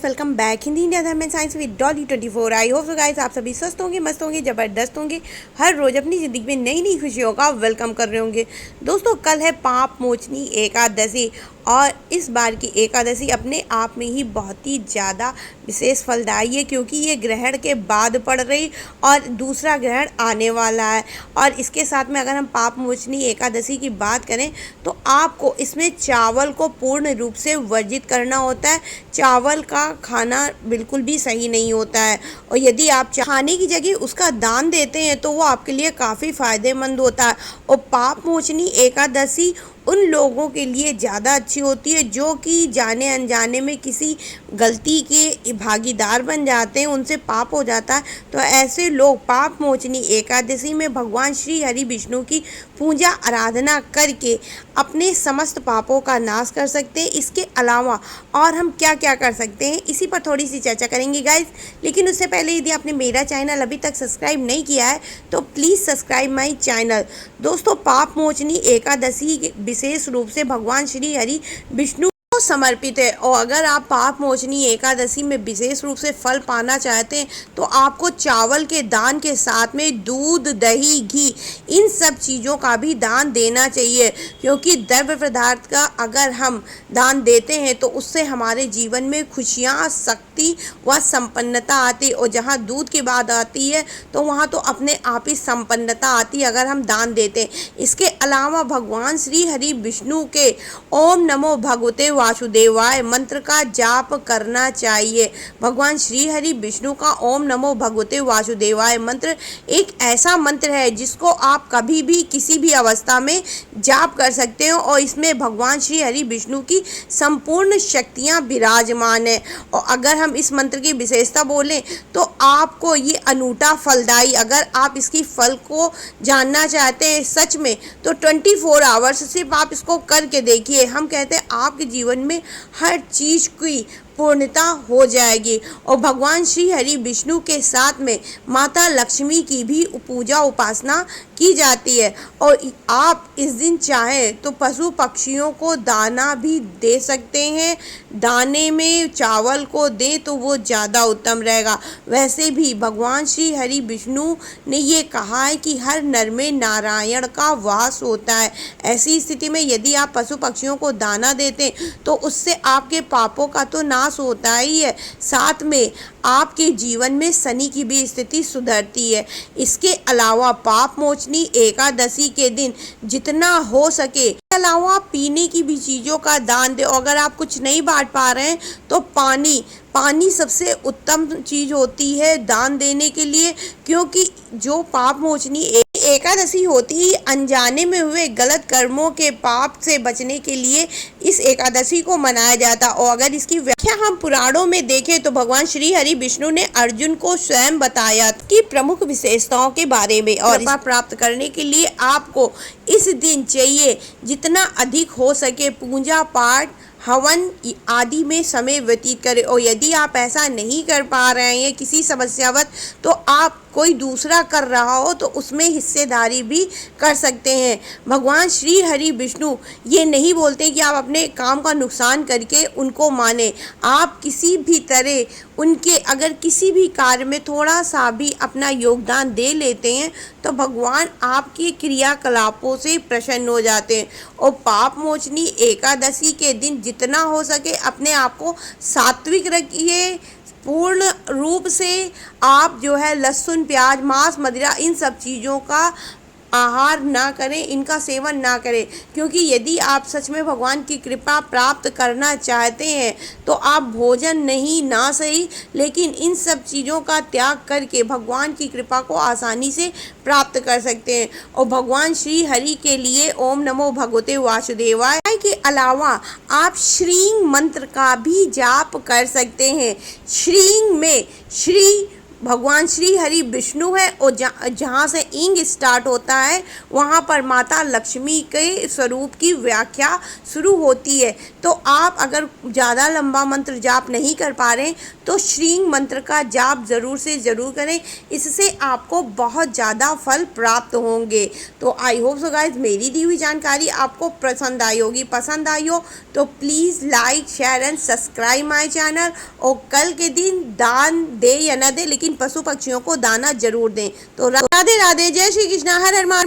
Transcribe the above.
Welcome back Hindi India धर्म and science with Dolly 24। I hope so guys आप सभी स्वस्थ होंगे, मस्त होंगे, ज़बरदस्त होंगे, हर रोज़ अपनी ज़िंदगी में नई नई खुशियों का वेलकम कर रहे होंगे। दोस्तों कल है पाप मोचनी एकादशी और इस बार की एकादशी अपने आप में ही बहुत ही ज़्यादा विशेष फलदायी है, क्योंकि ये ग्रहण के बाद पड़ रही और दूसरा ग्रहण आने वाला है। और इसके साथ में अगर हम पाप मोचनी एकादशी की बात करें तो आपको इसमें चावल को पूर्ण रूप से वर्जित करना होता है। चावल का खाना बिल्कुल भी सही नहीं होता है और यदि आप खाने की जगह उसका दान देते हैं तो वो आपके लिए काफ़ी फ़ायदेमंद होता है। और पाप मोचनी एकादशी उन लोगों के लिए ज़्यादा अच्छी होती है जो कि जाने अनजाने में किसी गलती के भागीदार बन जाते हैं, उनसे पाप हो जाता है। तो ऐसे लोग पाप मोचनी एकादशी में भगवान श्री हरि विष्णु की पूजा आराधना करके अपने समस्त पापों का नाश कर सकते हैं। इसके अलावा और हम क्या क्या कर सकते हैं इसी पर थोड़ी सी चर्चा करेंगे गाइज। लेकिन उससे पहले यदि आपने मेरा चैनल अभी तक सब्सक्राइब नहीं किया है तो प्लीज़ सब्सक्राइब माई चैनल। दोस्तों पाप मोचनी एकादशी विशेष रूप से भगवान श्री हरि विष्णु को समर्पित है और अगर आप पाप मोचनी एकादशी में विशेष रूप से फल पाना चाहते हैं तो आपको चावल के दान के साथ में दूध, दही, घी इन सब चीज़ों का भी दान देना चाहिए, क्योंकि द्रव्य पदार्थ का अगर हम दान देते हैं तो उससे हमारे जीवन में खुशियाँ, शक्ति व संपन्नता आती। और जहाँ दूध की बात आती है तो वहाँ तो अपने आप ही संपन्नता आती है अगर हम दान देते हैं। इसके अलावा भगवान श्री हरि विष्णु के ओम नमो भगवते वासुदेवाय मंत्र का जाप करना चाहिए। भगवान श्री हरि विष्णु का ओम नमो भगवते वासुदेवाय मंत्र एक ऐसा मंत्र है जिसको आप कभी भी किसी भी अवस्था में जाप कर सकते हो और इसमें भगवान श्री हरि विष्णु की संपूर्ण शक्तियां विराजमान है। और अगर हम इस मंत्र की विशेषता बोलें तो आपको ये अनूठा फलदायी, अगर आप इसकी फल को जानना चाहते हैं सच में तो 24 आवर्स सिर्फ आप इसको करके देखिए। हम कहते हैं आपके जीवन में हर चीज़ की पूर्णता हो जाएगी। और भगवान श्री हरि विष्णु के साथ में माता लक्ष्मी की भी पूजा उपासना की जाती है। और आप इस दिन चाहें तो पशु पक्षियों को दाना भी दे सकते हैं। दाने में चावल को दें तो वो ज़्यादा उत्तम रहेगा। वैसे भी भगवान श्री हरि विष्णु ने ये कहा है कि हर नर में नारायण का वास होता है। ऐसी स्थिति में यदि आप पशु पक्षियों को दाना देते तो उससे आपके पापों का तो नाश होता ही है, साथ में आपके जीवन में शनि की भी स्थिति सुधरती है। इसके अलावा पाप मोचनी एकादशी के दिन जितना हो सके अलावा पीने की भी चीज़ों का दान दे। अगर आप कुछ नहीं बांट पा रहे हैं तो पानी सबसे उत्तम चीज़ होती है दान देने के लिए, क्योंकि जो पाप मोचनी एकादशी होती ही अनजाने में हुए गलत कर्मों के पाप से बचने के लिए इस एकादशी को मनाया जाता। और अगर इसकी व्याख्या हम पुराणों में देखें तो भगवान श्री हरि विष्णु ने अर्जुन को स्वयं बताया कि प्रमुख विशेषताओं के बारे में। और कृपा प्राप्त करने के लिए आपको इस दिन चाहिए जितना अधिक हो सके पूजा पाठ, हवन आदि में समय व्यतीत करें। और यदि आप ऐसा नहीं कर पा रहे हैं किसी समस्यावश तो आप कोई दूसरा कर रहा हो तो उसमें हिस्सेदारी भी कर सकते हैं। भगवान श्री हरि विष्णु ये नहीं बोलते कि आप अपने काम का नुकसान करके उनको माने। आप किसी भी तरह उनके अगर किसी भी कार्य में थोड़ा सा भी अपना योगदान दे लेते हैं तो भगवान आपके क्रियाकलापों से प्रसन्न हो जाते हैं। और पाप मोचनी एकादशी के दिन जितना हो सके अपने आप को सात्विक रखिए। पूर्ण रूप से आप जो है लहसुन, प्याज, मांस, मदिरा इन सब चीज़ों का आहार ना करें, इनका सेवन ना करें, क्योंकि यदि आप सच में भगवान की कृपा प्राप्त करना चाहते हैं तो आप भोजन नहीं ना सही लेकिन इन सब चीज़ों का त्याग करके भगवान की कृपा को आसानी से प्राप्त कर सकते हैं। और भगवान श्री हरि के लिए ओम नमो भगवते वासुदेवाय के अलावा आप श्रीं मंत्र का भी जाप कर सकते हैं। श्रीं में श्री भगवान श्री हरि विष्णु है और जहाँ से इंग स्टार्ट होता है वहाँ पर माता लक्ष्मी के स्वरूप की व्याख्या शुरू होती है। तो आप अगर ज़्यादा लंबा मंत्र जाप नहीं कर पा रहे तो श्रींग मंत्र का जाप ज़रूर से ज़रूर करें, इससे आपको बहुत ज़्यादा फल प्राप्त होंगे। तो आई होप सो गाइज मेरी दी हुई जानकारी आपको पसंद आई होगी। पसंद आई हो तो please like share and subscribe my channel. और कल के दिन दान दे या न दे लेकिन पशु पक्षियों को दाना जरूर दें। तो राधे राधे, जय श्री कृष्णा, हर हर महादेव।